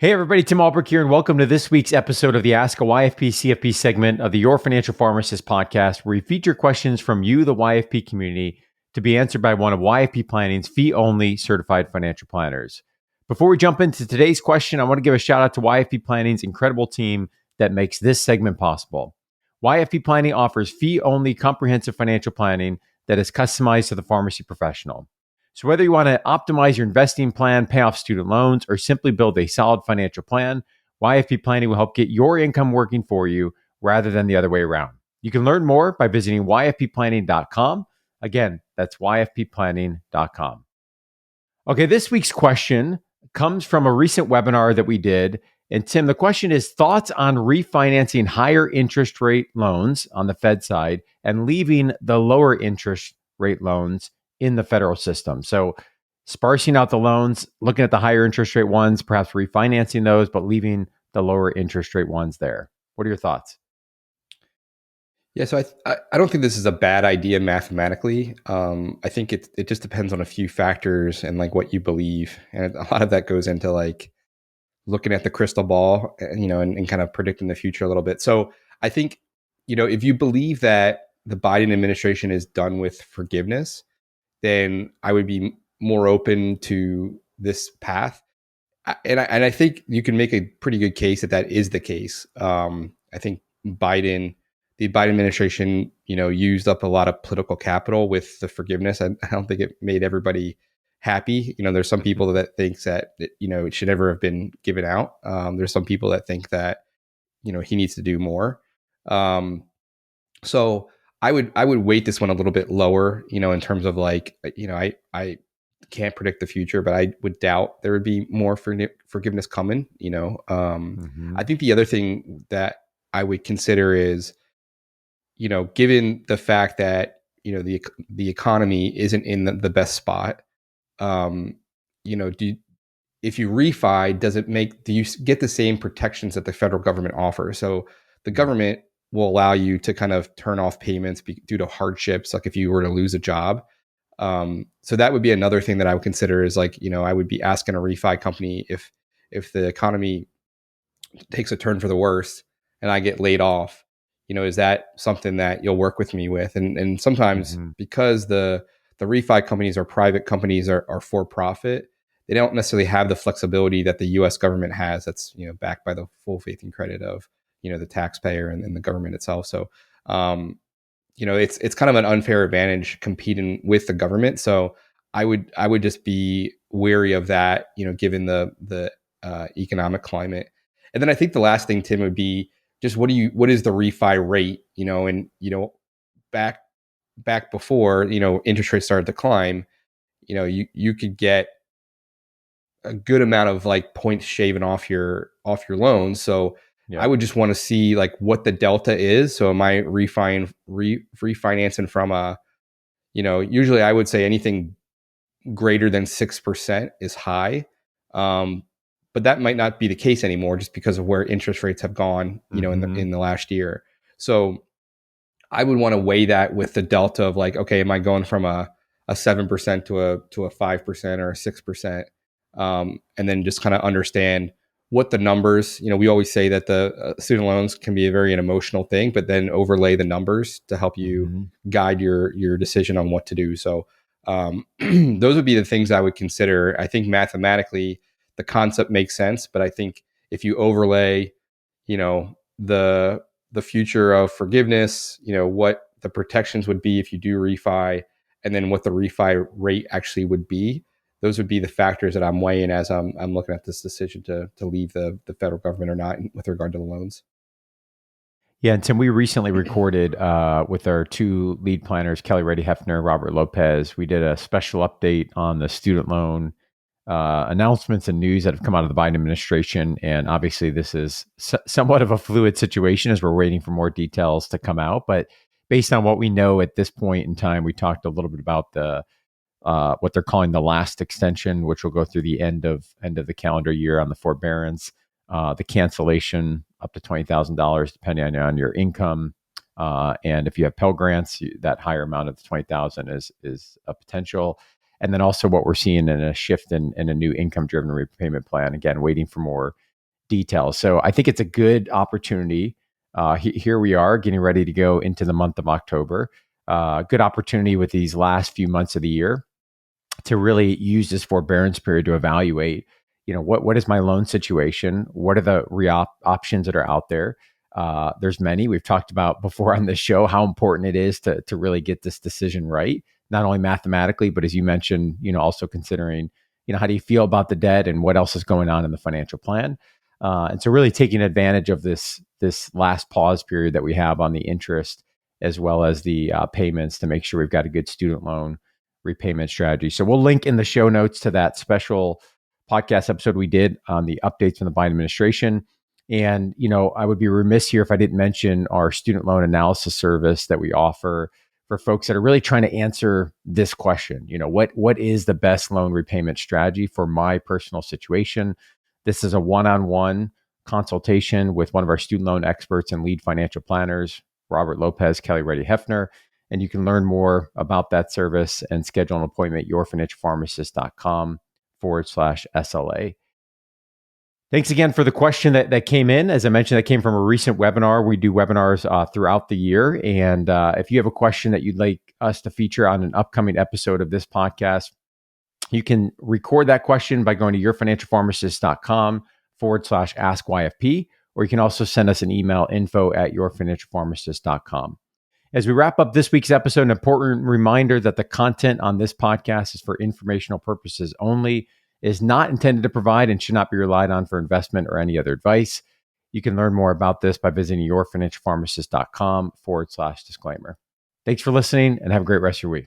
Hey everybody, Tim Albrecht here, and welcome to this week's episode of the Ask a YFP CFP segment of the Your Financial Pharmacist Podcast, where we feature questions from you, the YFP community, to be answered by one of YFP Planning's fee-only certified financial planners. Before we jump into today's question, I want to give a shout out to YFP Planning's incredible team that makes this segment possible. YFP Planning offers fee-only comprehensive financial planning that is customized to the pharmacy professional. So whether you want to optimize your investing plan, pay off student loans, or simply build a solid financial plan, YFP Planning will help get your income working for you rather than the other way around. You can learn more by visiting yfpplanning.com. Again, that's yfpplanning.com. Okay, this week's question comes from a recent webinar that we did. And Tim, the question is thoughts on refinancing higher interest rate loans on the Fed side and leaving the lower interest rate loans in the federal system. So sparsing out the loans, looking at the higher interest rate ones, perhaps refinancing those, but leaving the lower interest rate ones there. What are your thoughts? Yeah, so I don't think this is a bad idea mathematically. I think it just depends on a few factors and like what you believe, and a lot of that goes into like looking at the crystal ball, and kind of predicting the future a little bit. So I think if you believe that the Biden administration is done with forgiveness, then I would be more open to this path. And I think you can make a pretty good case that is the case. I think the Biden administration, used up a lot of political capital with the forgiveness. I don't think it made everybody happy. There's some people that thinks that, it should never have been given out. There's some people that think that, he needs to do more. So I would weight this one a little bit lower, in terms of like, I can't predict the future, but I would doubt there would be more forgiveness coming. I think the other thing that I would consider is, given the fact that the economy isn't in the best spot, if you refi, do you get the same protections that the federal government offers? So the government will allow you to kind of turn off payments due to hardships, like if you were to lose a job. So that would be another thing that I would consider is like, I would be asking a refi company if the economy takes a turn for the worse and I get laid off, is that something that you'll work with me with? And sometimes because the refi companies or private companies are for profit, they don't necessarily have the flexibility that the U.S. government has. That's, backed by the full faith and credit of, the taxpayer and the government itself. So, it's kind of an unfair advantage competing with the government. So I would just be wary of that, given the economic climate. And then I think the last thing, Tim, would be just what is the refi rate, and, back before, interest rates started to climb, you could get a good amount of like points shaven off your loans. So I would just want to see like what the delta is. So am I refinancing from usually I would say anything greater than 6% is high. But that might not be the case anymore just because of where interest rates have gone, in the last year. So I would want to weigh that with the delta of like, okay, am I going from a 7% to a 5% or a 6%? And then just kind of understand what the numbers, we always say that the student loans can be a very an emotional thing, but then overlay the numbers to help you guide your decision on what to do. So those would be the things I would consider. I think mathematically the concept makes sense, but I think if you overlay, the future of forgiveness, what the protections would be if you do refi, and then what the refi rate actually would be, those would be the factors that I'm weighing as I'm looking at this decision to leave the federal government or not with regard to the loans. Yeah, and Tim, we recently recorded with our two lead planners, Kelly Reddy Hefner, Robert Lopez. We did a special update on the student loan announcements and news that have come out of the Biden administration. And obviously, this is somewhat of a fluid situation as we're waiting for more details to come out. But based on what we know at this point in time, we talked a little bit about the what they're calling the last extension, which will go through the end of the calendar year on the forbearance, the cancellation up to $20,000 depending on your income, and if you have Pell Grants, that higher amount of the $20,000 is a potential. And then also what we're seeing in a shift in a new income-driven repayment plan. Again, waiting for more details. So I think it's a good opportunity. Here we are getting ready to go into the month of October. Good opportunity with these last few months of the year to really use this forbearance period to evaluate, what is my loan situation? What are the options that are out there? There's many. We've talked about before on this show how important it is to really get this decision right, not only mathematically, but as you mentioned, also considering, how do you feel about the debt and what else is going on in the financial plan? And so really taking advantage of this last pause period that we have on the interest as well as the payments to make sure we've got a good student loan repayment strategy. So we'll link in the show notes to that special podcast episode we did on the updates from the Biden administration. And, I would be remiss here if I didn't mention our student loan analysis service that we offer for folks that are really trying to answer this question. What is the best loan repayment strategy for my personal situation? This is a one-on-one consultation with one of our student loan experts and lead financial planners, Robert Lopez, Kelly Reddy Hefner. And you can learn more about that service and schedule an appointment at yourfinancialpharmacist.com/SLA. Thanks again for the question that came in. As I mentioned, that came from a recent webinar. We do webinars throughout the year. And if you have a question that you'd like us to feature on an upcoming episode of this podcast, you can record that question by going to yourfinancialpharmacist.com/ask YFP, or you can also send us an email, info@yourfinancialpharmacist.com. As we wrap up this week's episode, an important reminder that the content on this podcast is for informational purposes only, is not intended to provide and should not be relied on for investment or any other advice. You can learn more about this by visiting yourfinancialpharmacist.com/disclaimer. Thanks for listening and have a great rest of your week.